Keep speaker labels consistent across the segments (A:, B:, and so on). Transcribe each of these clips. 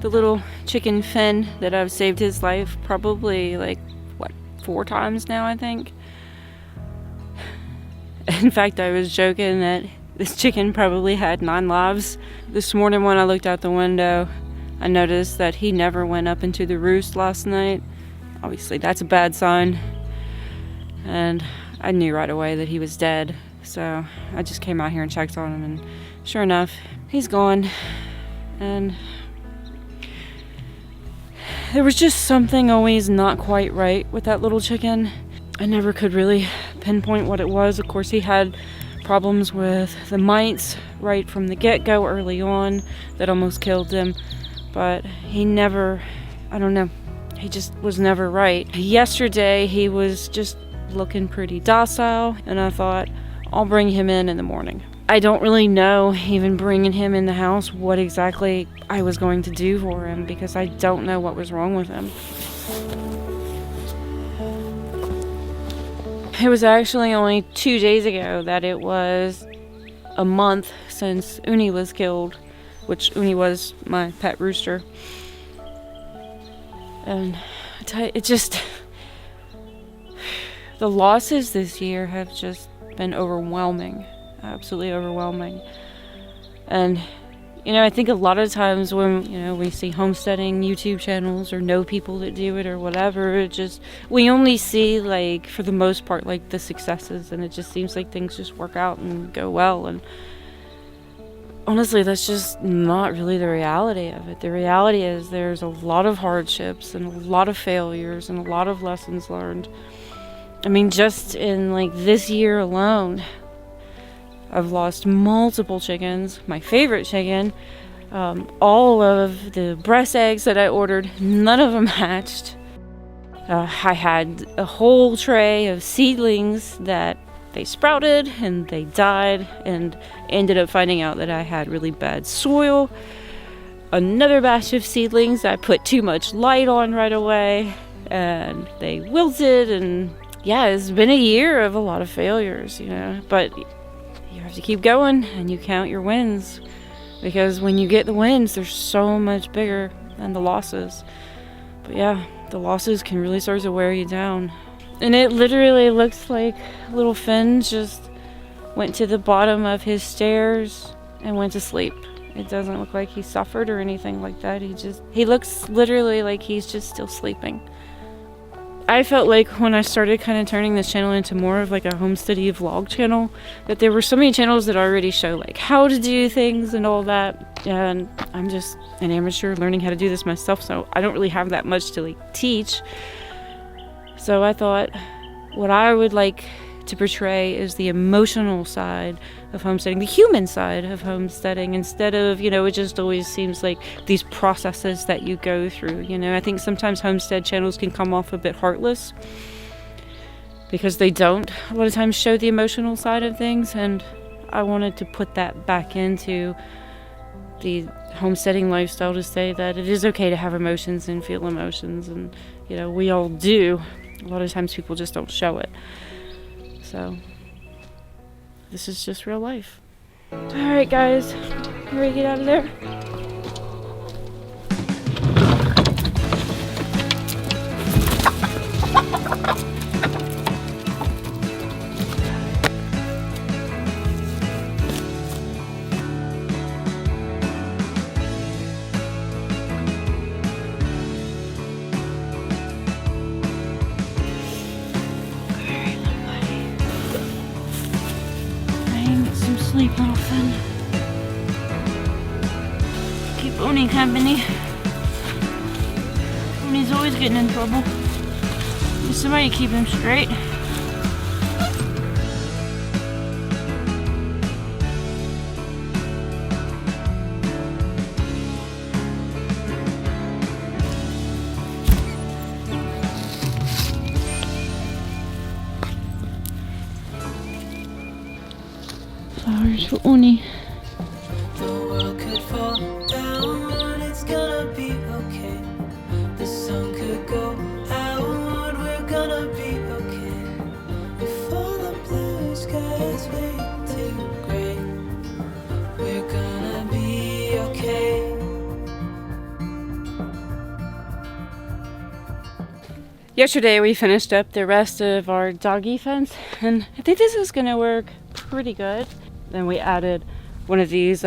A: the little chicken Finn that I've saved his life probably like, what, 4 times now, I think. In fact, I was joking that this chicken probably had 9 lives. This morning when I looked out the window, I noticed that he never went up into the roost last night. Obviously, that's a bad sign. And I knew right away that he was dead. So I just came out here and checked on him, and sure enough, he's gone. And there was just something always not quite right with that little chicken. I never could really pinpoint what it was. Of course, he had problems with the mites right from the get-go early on that almost killed him. But he never, I don't know, he just was never right. Yesterday, he was just looking pretty docile, and I thought, I'll bring him in the morning. I don't really know, even bringing him in the house, what exactly I was going to do for him, because I don't know what was wrong with him. It was actually only 2 days ago that it was a month since Uni was killed, which Uni was my pet rooster. And I tell you, it just, the losses this year have just been overwhelming, absolutely overwhelming. And you know, I think a lot of times when, you know, we see homesteading YouTube channels or know people that do it or whatever, it just, we only see, like, for the most part, like, the successes, and it just seems like things just work out and go well. And honestly, that's just not really the reality of it. The reality is there's a lot of hardships and a lot of failures and a lot of lessons learned. I mean, just in, like, this year alone, I've lost multiple chickens. My favorite chicken, all of the breast eggs that I ordered, none of them hatched. I had a whole tray of seedlings that they sprouted and they died, and ended up finding out that I had really bad soil. Another batch of seedlings I put too much light on right away, and they wilted. And yeah, it's been a year of a lot of failures, you know, but you have to keep going and you count your wins, because when you get the wins, they're so much bigger than the losses. But yeah, the losses can really start to wear you down. And it literally looks like little Finn just went to the bottom of his stairs and went to sleep. It doesn't look like he suffered or anything like that. He looks literally like he's just still sleeping. I felt like when I started kind of turning this channel into more of like a homesteady vlog channel, that there were so many channels that already show like how to do things and all that, and I'm just an amateur learning how to do this myself, so I don't really have that much to like teach. So I thought what I would like to portray is the emotional side of homesteading, the human side of homesteading, instead of, you know, it just always seems like these processes that you go through. You know, I think sometimes homestead channels can come off a bit heartless because they don't a lot of times show the emotional side of things, and I wanted to put that back into the homesteading lifestyle to say that it is okay to have emotions and feel emotions, and, you know, we all do. A lot of times people just don't show it. So this is just real life. Alright guys, ready to get out of there? Sleep, little Finn. Keep Oni company. Oni's always getting in trouble. Need somebody to keep him straight. Flowers for Uni.
B: The world could fall down, it's gonna be okay. The sun could go out, we're gonna be okay. If all the blue skies fade to gray, we're gonna be okay.
A: Yesterday we finished up the rest of our doggy fence, and I think this is gonna work pretty good. Then we added one of these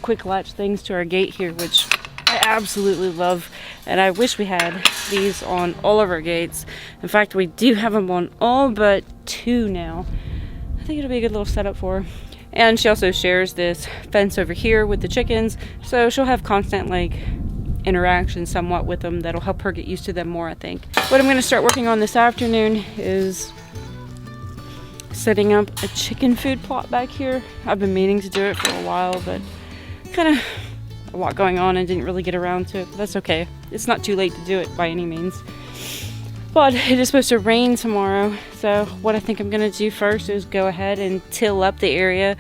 A: quick latch things to our gate here, which I absolutely love, and I wish we had these on all of our gates. In fact, we do have them on all but 2 now. I think it'll be a good little setup for her. And she also shares this fence over here with the chickens, so she'll have constant interaction somewhat with them that'll help her get used to them more, I think. What I'm going to start working on this afternoon is setting up a chicken food plot back here. I've been meaning to do it for a while, but kind of a lot going on and didn't really get around to it. But that's okay. It's not too late to do it by any means. But it is supposed to rain tomorrow, so what I think I'm going to do first is go ahead and till up the area.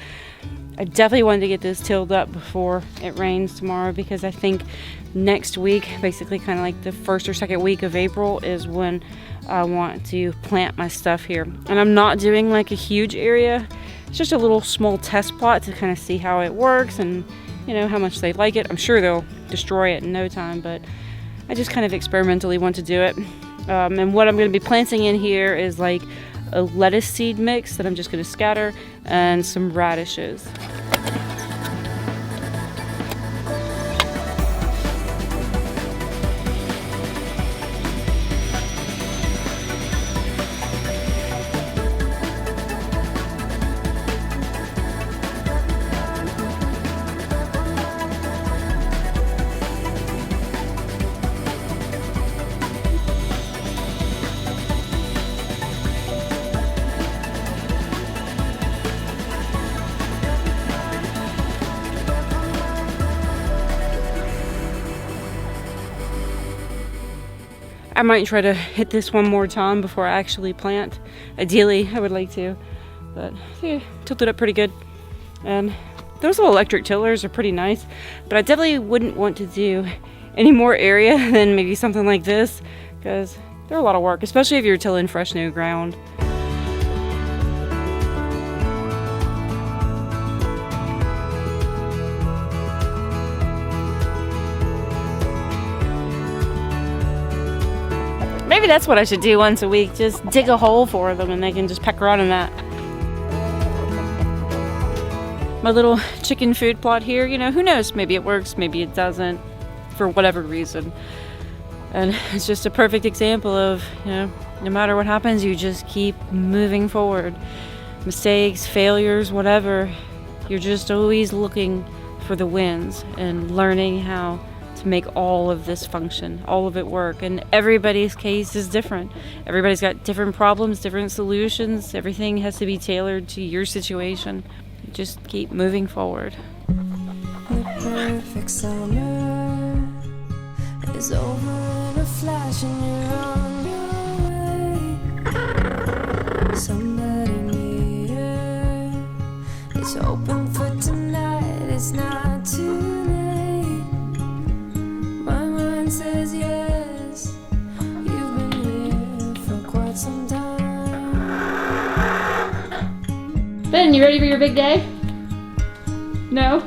A: I definitely wanted to get this tilled up before it rains tomorrow, because I think next week, basically kind of like the first or second week of April, is when I want to plant my stuff here. And I'm not doing like a huge area. It's just a little small test plot to kind of see how it works and, you know, how much they like it. I'm sure they'll destroy it in no time, but I just kind of experimentally want to do it. And what I'm going to be planting in here is like a lettuce seed mix that I'm just going to scatter, and some radishes. I might try to hit this one more time before I actually plant. Ideally, I would like to, but yeah, tilted up pretty good. And those little electric tillers are pretty nice, but I definitely wouldn't want to do any more area than maybe something like this, because they're a lot of work, especially if you're tilling fresh new ground. Maybe that's what I should do once a week. Just dig a hole for them and they can just peck around in that. My little chicken food plot here, you know, who knows? Maybe it works, maybe it doesn't, for whatever reason. And it's just a perfect example of, you know, no matter what happens, you just keep moving forward. Mistakes, failures, whatever, you're just always looking for the wins and learning how to make all of this function, all of it work. And everybody's case is different. Everybody's got different problems, different solutions. Everything has to be tailored to your situation. You just keep moving forward.
B: The perfect summer is over in a flash and you're on your way. Somebody near is open for tonight. It's not too late. Says yes, you've been here for quite some time.
A: Ben, you ready for your big day? No?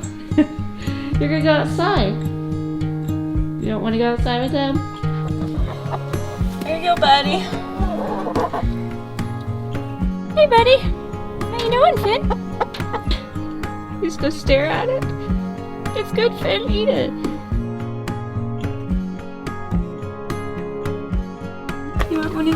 A: You're gonna go outside. You don't want to go outside with them? Here you go, buddy. Hey, buddy. How you doing, Finn? You just gonna stare at it? It's good, Finn. Eat it. You want one of